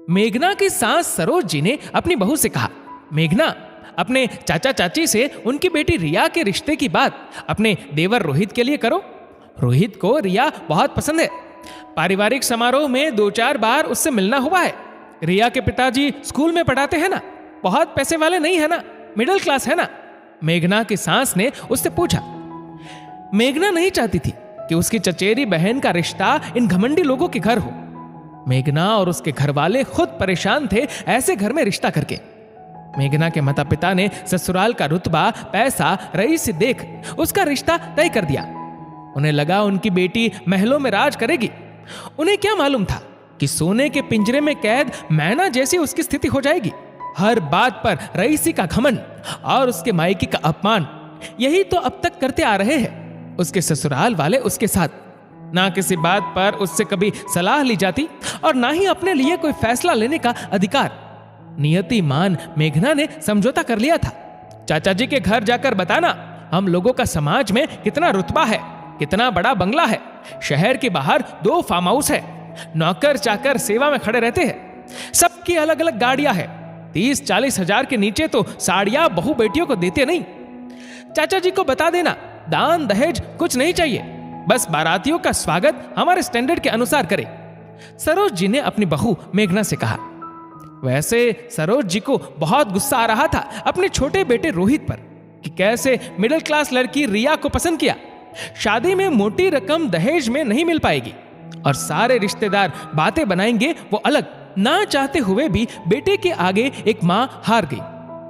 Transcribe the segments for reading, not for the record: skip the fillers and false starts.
मेघना की सास सरोज जी ने अपनी बहू से कहा, मेघना, अपने चाचा चाची से उनकी बेटी रिया के रिश्ते की बात अपने देवर रोहित के लिए करो। रोहित को रिया बहुत पसंद है। पारिवारिक समारोह में 2-4 बार उससे मिलना हुआ है। रिया के पिताजी स्कूल में पढ़ाते हैं ना, बहुत पैसे वाले नहीं है ना, मिडिल क्लास है ना। मेघना की सास ने उससे पूछा। मेघना नहीं चाहती थी कि उसकी चचेरी बहन का रिश्ता इन घमंडी लोगों के घर हो। मेघना और उसके घर वाले खुद परेशान थे ऐसे घर में रिश्ता करके। मेघना के माता पिता ने ससुराल का रुतबा, पैसा, रईसी देख उसका रिश्ता तय कर दिया। उन्हें लगा उनकी बेटी महलों में राज करेगी। उन्हें क्या मालूम था कि सोने के पिंजरे में कैद मैना जैसी उसकी स्थिति हो जाएगी। हर बात पर रईसी का घमंड और उसके मायके का अपमान, यही तो अब तक करते आ रहे हैं उसके ससुराल वाले उसके साथ। ना किसी बात पर उससे कभी सलाह ली जाती और ना ही अपने लिए कोई फैसला लेने का अधिकार। नियतिमान मेघना ने समझौता कर लिया था। चाचा जी के घर जाकर बताना हम लोगों का समाज में कितना रुतबा है, कितना बड़ा बंगला है, शहर के बाहर 2 फार्म हाउस है, नौकर चाकर सेवा में खड़े रहते हैं, सबकी अलग अलग गाड़ियां है, 30-40 हजार के नीचे तो साड़ियां बहू बेटियों को देते नहीं। चाचा जी को बता देना दान दहेज कुछ नहीं चाहिए, बस बारातियों का स्वागत हमारे स्टैंडर्ड के अनुसार करे। सरोज जी ने अपनी बहू मेघना से कहा। वैसे सरोज जी को बहुत गुस्सा आ रहा था अपने छोटे बेटे रोहित पर कि कैसे मिडिल क्लास लड़की रिया को पसंद किया। शादी में मोटी रकम दहेज में नहीं मिल पाएगी और सारे रिश्तेदार बातें बनाएंगे वो अलग। ना चाहते हुए भी बेटे के आगे एक मां हार गई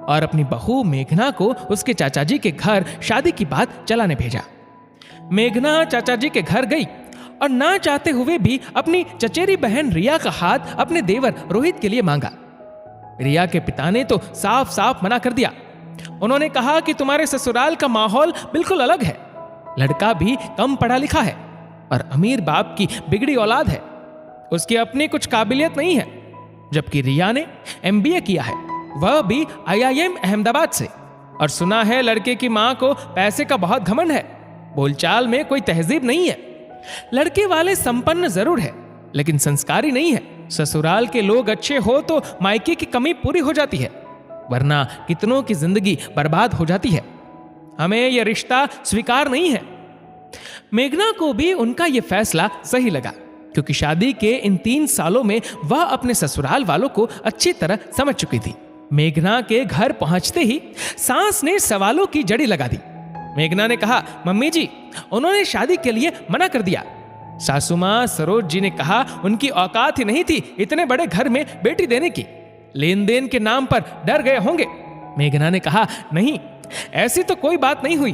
और अपनी बहू मेघना को उसके चाचा जी के घर शादी की बात चलाने भेजा। मेघना चाचा जी के घर गई और ना चाहते हुए भी अपनी चचेरी बहन रिया का हाथ अपने देवर रोहित के लिए मांगा। रिया के पिता ने तो साफ साफ मना कर दिया। उन्होंने कहा कि तुम्हारे ससुराल का माहौल बिल्कुल अलग है, लड़का भी कम पढ़ा लिखा है और अमीर बाप की बिगड़ी औलाद है, उसकी अपनी कुछ काबिलियत नहीं है। जबकि रिया ने MBA किया है, वह भी IIM अहमदाबाद से, और सुना है लड़के की मां को पैसे का बहुत घमंड है, बोलचाल में कोई तहजीब नहीं है। लड़के वाले संपन्न जरूर है लेकिन संस्कारी नहीं है। ससुराल के लोग अच्छे हो तो मायके की कमी पूरी हो जाती है, वरना कितनों की जिंदगी बर्बाद हो जाती है। हमें यह रिश्ता स्वीकार नहीं है। मेघना को भी उनका यह फैसला सही लगा क्योंकि शादी के इन 3 सालों में वह अपने ससुराल वालों को अच्छी तरह समझ चुकी थी। मेघना के घर पहुंचते ही सास ने सवालों की जड़ी लगा दी। मेघना ने कहा, मम्मी जी, उन्होंने शादी के लिए मना कर दिया। सासू मां सरोज जी ने कहा उनकी औकात ही नहीं थी इतने बड़े घर में बेटी देने की, लेन देन के नाम पर डर गए होंगे। मेघना ने कहा, नहीं, ऐसी तो कोई बात नहीं हुई।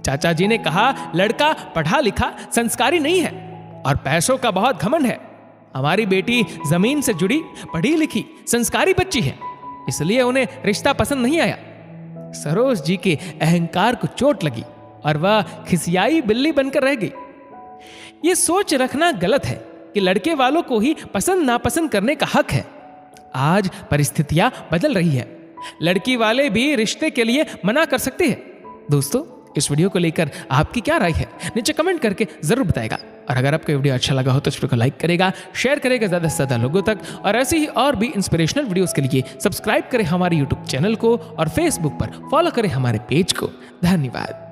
चाचा जी ने कहा लड़का पढ़ा लिखा संस्कारी नहीं है और पैसों का बहुत घमंड है। हमारी बेटी जमीन से जुड़ी पढ़ी लिखी संस्कारी बच्ची है, इसलिए उन्हें रिश्ता पसंद नहीं आया। सरोज जी के अहंकार को चोट लगी और वह खिसियाई बिल्ली बनकर रह गई। यह सोच रखना गलत है कि लड़के वालों को ही पसंद नापसंद करने का हक है। आज परिस्थितियां बदल रही है, लड़की वाले भी रिश्ते के लिए मना कर सकते हैं। दोस्तों, इस वीडियो को लेकर आपकी क्या राय है नीचे कमेंट करके जरूर बताएगा। और अगर आपको वीडियो अच्छा लगा हो तो इस वीडियो को लाइक करेगा, शेयर करेगा ज़्यादा से ज़्यादा लोगों तक, और ऐसे ही और भी इंस्पिरेशनल वीडियोस के लिए सब्सक्राइब करें हमारे यूट्यूब चैनल को और फेसबुक पर फॉलो करें हमारे पेज को। धन्यवाद।